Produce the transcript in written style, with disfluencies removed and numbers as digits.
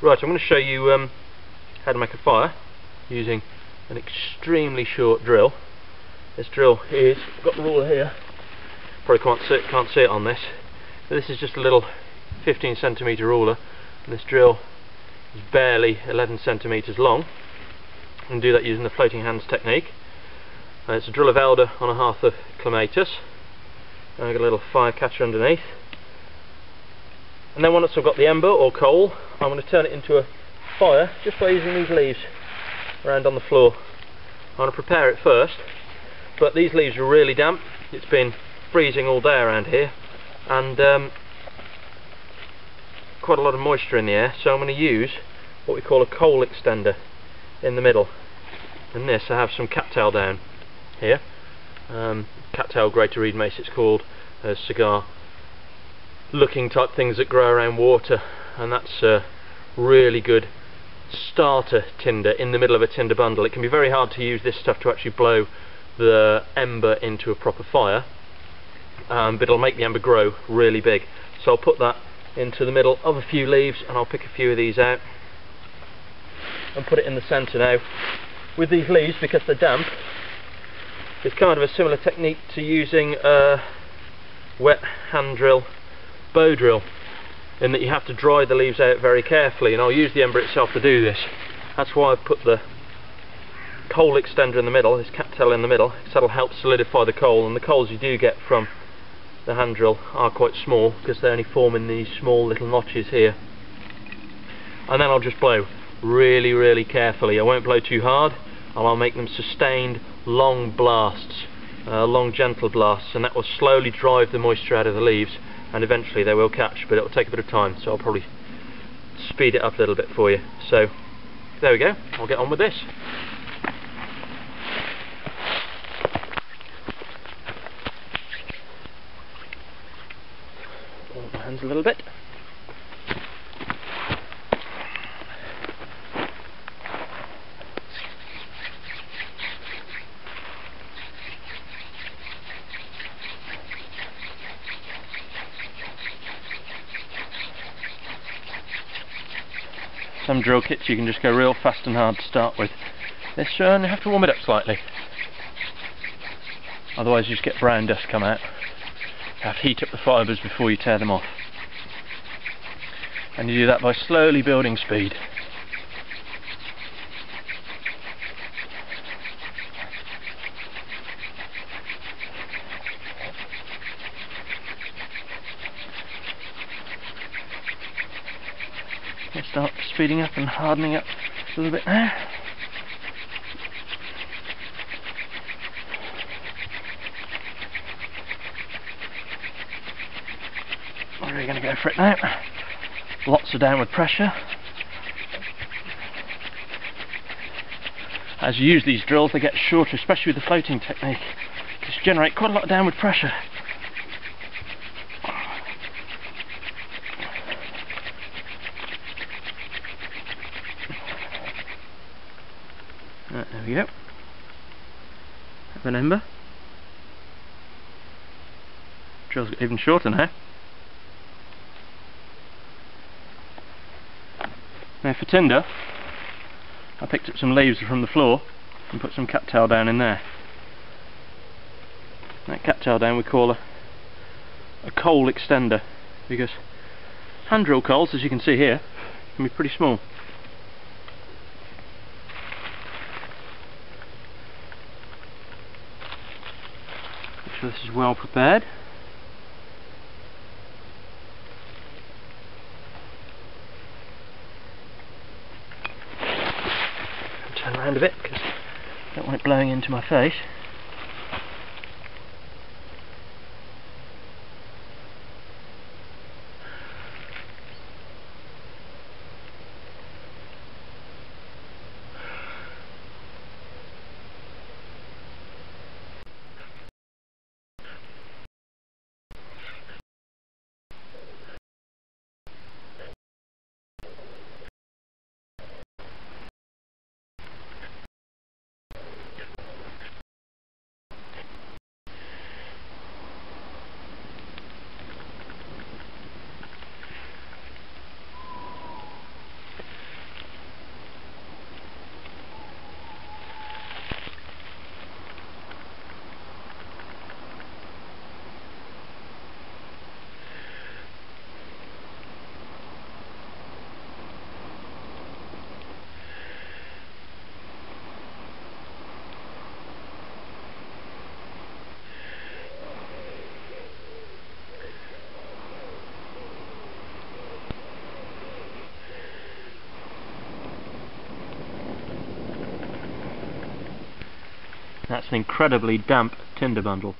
Right, I'm going to show you how to make a fire using an extremely short drill. This drill is, I've got the ruler here, probably can't see it on this, but this is just a little 15 centimetre ruler, and this drill is barely 11 centimetres long. You can do that using the floating hands technique. It's a drill of elder on a hearth of clematis, and I've got a little fire catcher underneath. And then once I've got the ember or coal, I'm going to turn it into a fire just by using these leaves around on the floor. I'm going to prepare it first, but these leaves are really damp. It's been freezing all day around here, and quite a lot of moisture in the air, so I'm going to use what we call a coal extender in the middle. In this I have some cattail down here, cattail greater reed mace it's called, cigar looking type things that grow around water, and that's a really good starter tinder in the middle of a tinder bundle. It can be very hard to use this stuff to actually blow the ember into a proper fire, but it'll make the ember grow really big. So I'll put that into the middle of a few leaves, and I'll pick a few of these out and put it in the centre. Now with these leaves, because they're damp, it's kind of a similar technique to using a wet hand drill bow drill, in that you have to dry the leaves out very carefully, and I'll use the ember itself to do this. That's why I've put the coal extender in the middle, this cattail in the middle, because that'll help solidify the coal, and the coals you do get from the hand drill are quite small because they only form in these small little notches here. And then I'll just blow really carefully. I won't blow too hard, and I'll make them sustained long blasts, long gentle blasts, and that will slowly drive the moisture out of the leaves, and eventually they will catch, but it will take a bit of time, so I'll probably speed it up a little bit for you. So there we go, I'll get on with this. Hold my hands a little bit. Some drill kits you can just go real fast and hard to start with. This you have to warm it up slightly, otherwise you just get brown dust come out. You have to heat up the fibres before you tear them off, and you do that by slowly building speed. I'll start speeding up and hardening up a little bit now. I'm really going to go for it now. Lots of downward pressure. As you use these drills, they get shorter, especially with the floating technique, because you generate quite a lot of downward pressure. Right, there we go. Have an ember. Drill's even shorter now. Now for tinder, I picked up some leaves from the floor and put some cattail down in there. That cattail down we call a coal extender, because hand drill coals, as you can see here, can be pretty small. So this is well prepared. I'll turn around a bit because I don't want it blowing into my face. That's an incredibly damp tinder bundle.